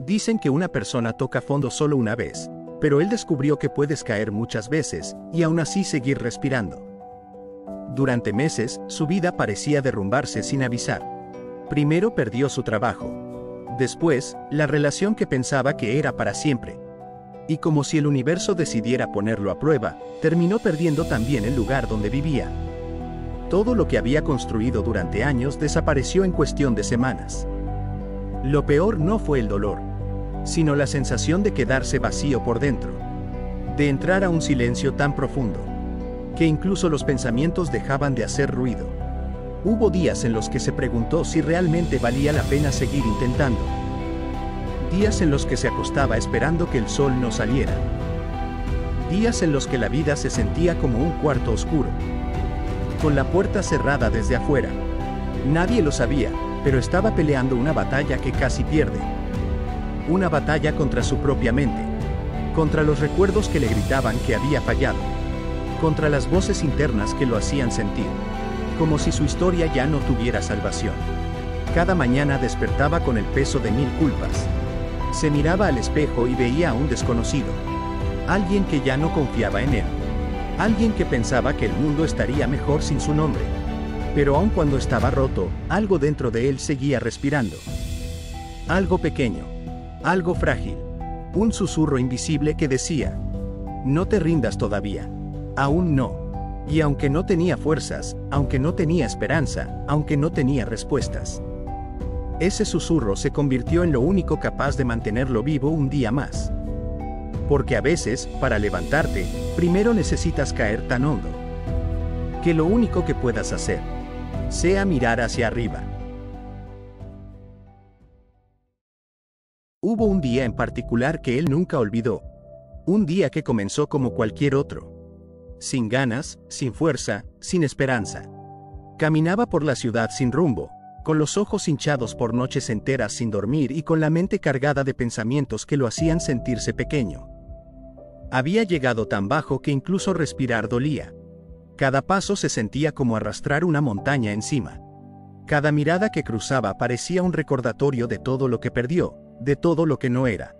Dicen que una persona toca fondo solo una vez, pero él descubrió que puedes caer muchas veces y aún así seguir respirando. Durante meses, su vida parecía derrumbarse sin avisar. Primero perdió su trabajo. Después, la relación que pensaba que era para siempre. Y como si el universo decidiera ponerlo a prueba, terminó perdiendo también el lugar donde vivía. Todo lo que había construido durante años desapareció en cuestión de semanas. Lo peor no fue el dolor, sino la sensación de quedarse vacío por dentro, de entrar a un silencio tan profundo, que incluso los pensamientos dejaban de hacer ruido. Hubo días en los que se preguntó si realmente valía la pena seguir intentando. Días en los que se acostaba esperando que el sol no saliera. Días en los que la vida se sentía como un cuarto oscuro, con la puerta cerrada desde afuera. Nadie lo sabía, pero estaba peleando una batalla que casi pierde. Una batalla contra su propia mente, contra los recuerdos que le gritaban que había fallado, contra las voces internas que lo hacían sentir, como si su historia ya no tuviera salvación. Cada mañana despertaba con el peso de 1000 culpas. Se miraba al espejo y veía a un desconocido, alguien que ya no confiaba en él, alguien que pensaba que el mundo estaría mejor sin su nombre. Pero aun cuando estaba roto, algo dentro de él seguía respirando. Algo pequeño, algo frágil, un susurro invisible que decía: no te rindas todavía, aún no. Y aunque no tenía fuerzas, aunque no tenía esperanza, aunque no tenía respuestas, ese susurro se convirtió en lo único capaz de mantenerlo vivo un día más. Porque a veces, para levantarte, primero necesitas caer tan hondo, que lo único que puedas hacer sea mirar hacia arriba. Hubo un día en particular que él nunca olvidó. Un día que comenzó como cualquier otro. Sin ganas, sin fuerza, sin esperanza. Caminaba por la ciudad sin rumbo, con los ojos hinchados por noches enteras sin dormir y con la mente cargada de pensamientos que lo hacían sentirse pequeño. Había llegado tan bajo que incluso respirar dolía. Cada paso se sentía como arrastrar una montaña encima. Cada mirada que cruzaba parecía un recordatorio de todo lo que perdió, de todo lo que no era.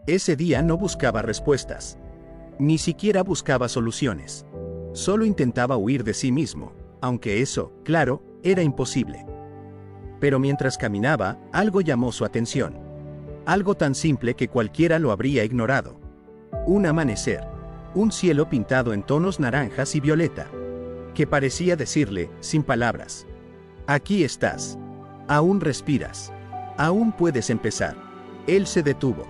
Ese día no buscaba respuestas. Ni siquiera buscaba soluciones. Solo intentaba huir de sí mismo, aunque eso, claro, era imposible. Pero mientras caminaba, algo llamó su atención. Algo tan simple que cualquiera lo habría ignorado. Un amanecer. Un cielo pintado en tonos naranjas y violeta, que parecía decirle, sin palabras: aquí estás. Aún respiras. Aún puedes empezar. Él se detuvo.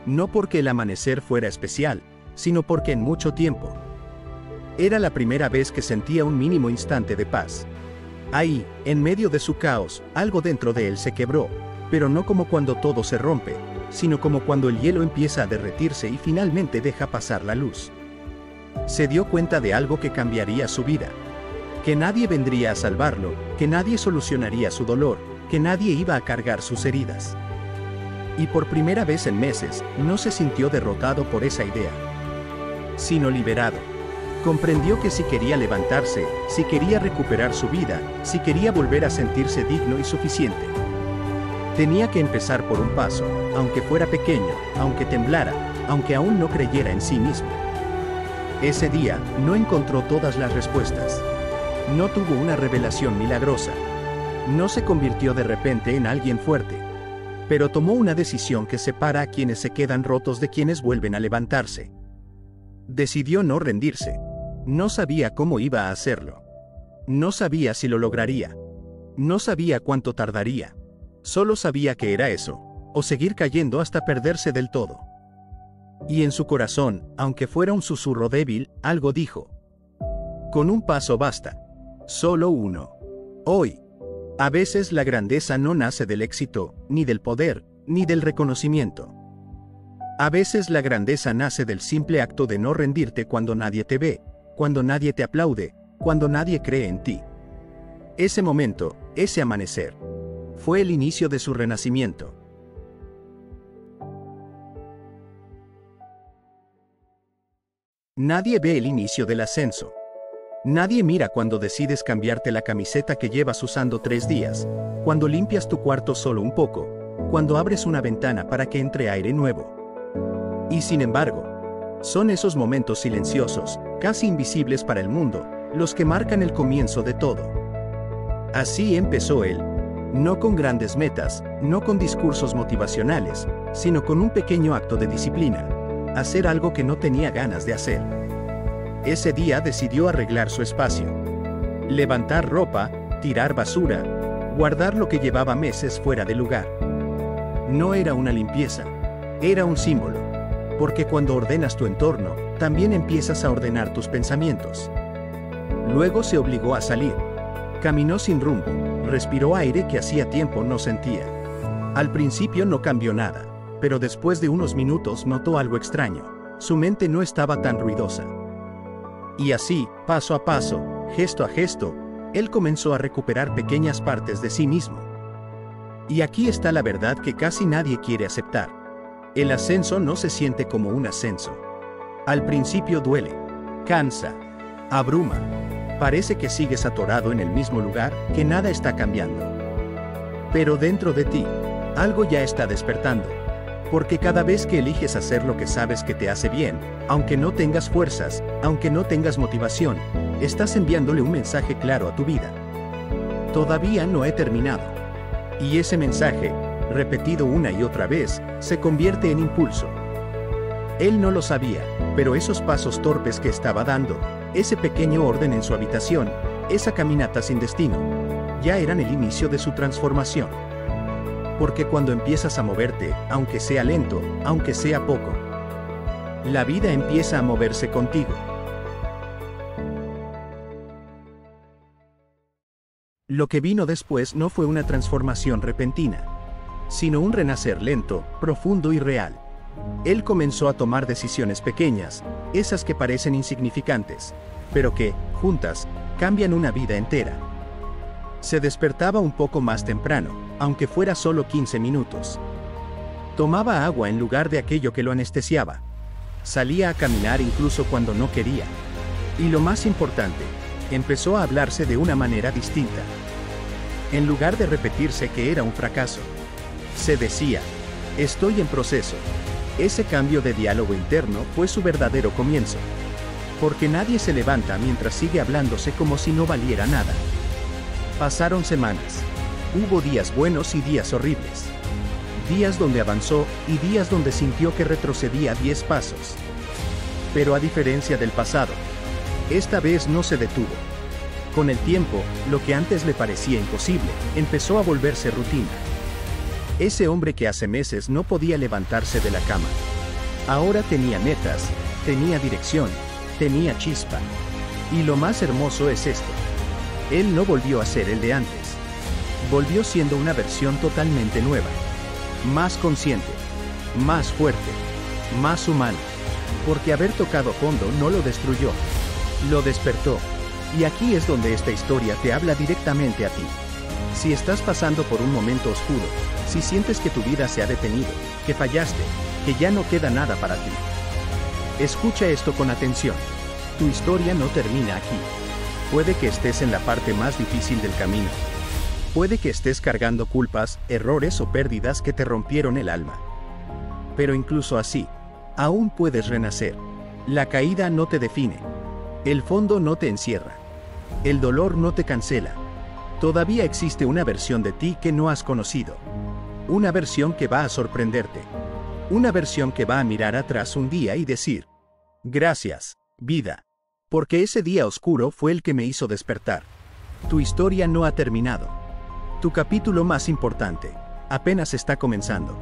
No porque el amanecer fuera especial, sino porque en mucho tiempo. Era la primera vez que sentía un mínimo instante de paz. Ahí, en medio de su caos, algo dentro de él se quebró, pero no como cuando todo se rompe, sino como cuando el hielo empieza a derretirse y finalmente deja pasar la luz. Se dio cuenta de algo que cambiaría su vida. Que nadie vendría a salvarlo, que nadie solucionaría su dolor, que nadie iba a cargar sus heridas. Y por primera vez en meses, no se sintió derrotado por esa idea, sino liberado. Comprendió que si quería levantarse, si quería recuperar su vida, si quería volver a sentirse digno y suficiente, tenía que empezar por un paso, aunque fuera pequeño, aunque temblara, aunque aún no creyera en sí mismo. Ese día, no encontró todas las respuestas. No tuvo una revelación milagrosa. No se convirtió de repente en alguien fuerte. Pero tomó una decisión que separa a quienes se quedan rotos de quienes vuelven a levantarse. Decidió no rendirse. No sabía cómo iba a hacerlo. No sabía si lo lograría. No sabía cuánto tardaría. Solo sabía que era eso, o seguir cayendo hasta perderse del todo. Y en su corazón, aunque fuera un susurro débil, algo dijo: con un paso basta. Solo uno. Hoy. A veces la grandeza no nace del éxito, ni del poder, ni del reconocimiento. A veces la grandeza nace del simple acto de no rendirte cuando nadie te ve, cuando nadie te aplaude, cuando nadie cree en ti. Ese momento, ese amanecer, fue el inicio de su renacimiento. Nadie ve el inicio del ascenso. Nadie mira cuando decides cambiarte la camiseta que llevas usando 3 días, cuando limpias tu cuarto solo un poco, cuando abres una ventana para que entre aire nuevo. Y sin embargo, son esos momentos silenciosos, casi invisibles para el mundo, los que marcan el comienzo de todo. Así empezó él. No con grandes metas, no con discursos motivacionales, sino con un pequeño acto de disciplina. Hacer algo que no tenía ganas de hacer. Ese día decidió arreglar su espacio. Levantar ropa, tirar basura, guardar lo que llevaba meses fuera de lugar. No era una limpieza, era un símbolo. Porque cuando ordenas tu entorno, también empiezas a ordenar tus pensamientos. Luego se obligó a salir. Caminó sin rumbo, respiró aire que hacía tiempo no sentía. Al principio no cambió nada, pero después de unos minutos notó algo extraño. Su mente no estaba tan ruidosa. Y así, paso a paso, gesto a gesto, él comenzó a recuperar pequeñas partes de sí mismo. Y aquí está la verdad que casi nadie quiere aceptar. El ascenso no se siente como un ascenso. Al principio duele, cansa, abruma. Parece que sigues atorado en el mismo lugar, que nada está cambiando. Pero dentro de ti, algo ya está despertando. Porque cada vez que eliges hacer lo que sabes que te hace bien, aunque no tengas fuerzas, aunque no tengas motivación, estás enviándole un mensaje claro a tu vida. Todavía no he terminado. Y ese mensaje, repetido una y otra vez, se convierte en impulso. Él no lo sabía, pero esos pasos torpes que estaba dando, ese pequeño orden en su habitación, esa caminata sin destino, ya eran el inicio de su transformación. Porque cuando empiezas a moverte, aunque sea lento, aunque sea poco, la vida empieza a moverse contigo. Lo que vino después no fue una transformación repentina, sino un renacer lento, profundo y real. Él comenzó a tomar decisiones pequeñas, esas que parecen insignificantes, pero que, juntas, cambian una vida entera. Se despertaba un poco más temprano, aunque fuera solo 15 minutos. Tomaba agua en lugar de aquello que lo anestesiaba. Salía a caminar incluso cuando no quería. Y lo más importante, empezó a hablarse de una manera distinta. En lugar de repetirse que era un fracaso, se decía, estoy en proceso. Ese cambio de diálogo interno fue su verdadero comienzo. Porque nadie se levanta mientras sigue hablándose como si no valiera nada. Pasaron semanas. Hubo días buenos y días horribles. Días donde avanzó y días donde sintió que retrocedía 10 pasos. Pero a diferencia del pasado, esta vez no se detuvo. Con el tiempo, lo que antes le parecía imposible, empezó a volverse rutina. Ese hombre que hace meses no podía levantarse de la cama. Ahora tenía metas, tenía dirección, tenía chispa. Y lo más hermoso es esto. Él no volvió a ser el de antes. Volvió siendo una versión totalmente nueva. Más consciente, más fuerte, más humano. Porque haber tocado fondo no lo destruyó, lo despertó. Y aquí es donde esta historia te habla directamente a ti. Si estás pasando por un momento oscuro, si sientes que tu vida se ha detenido, que fallaste, que ya no queda nada para ti, escucha esto con atención. Tu historia no termina aquí. Puede que estés en la parte más difícil del camino. Puede que estés cargando culpas, errores o pérdidas que te rompieron el alma. Pero incluso así, aún puedes renacer. La caída no te define. El fondo no te encierra. El dolor no te cancela. Todavía existe una versión de ti que no has conocido. Una versión que va a sorprenderte. Una versión que va a mirar atrás un día y decir, gracias, vida. Porque ese día oscuro fue el que me hizo despertar. Tu historia no ha terminado. Tu capítulo más importante apenas está comenzando.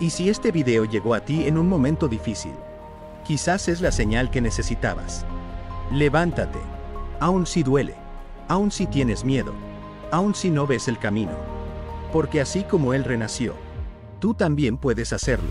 Y si este video llegó a ti en un momento difícil, quizás es la señal que necesitabas. Levántate. Aun si duele. Aun si tienes miedo. Aun si no ves el camino. Porque así como él renació, tú también puedes hacerlo.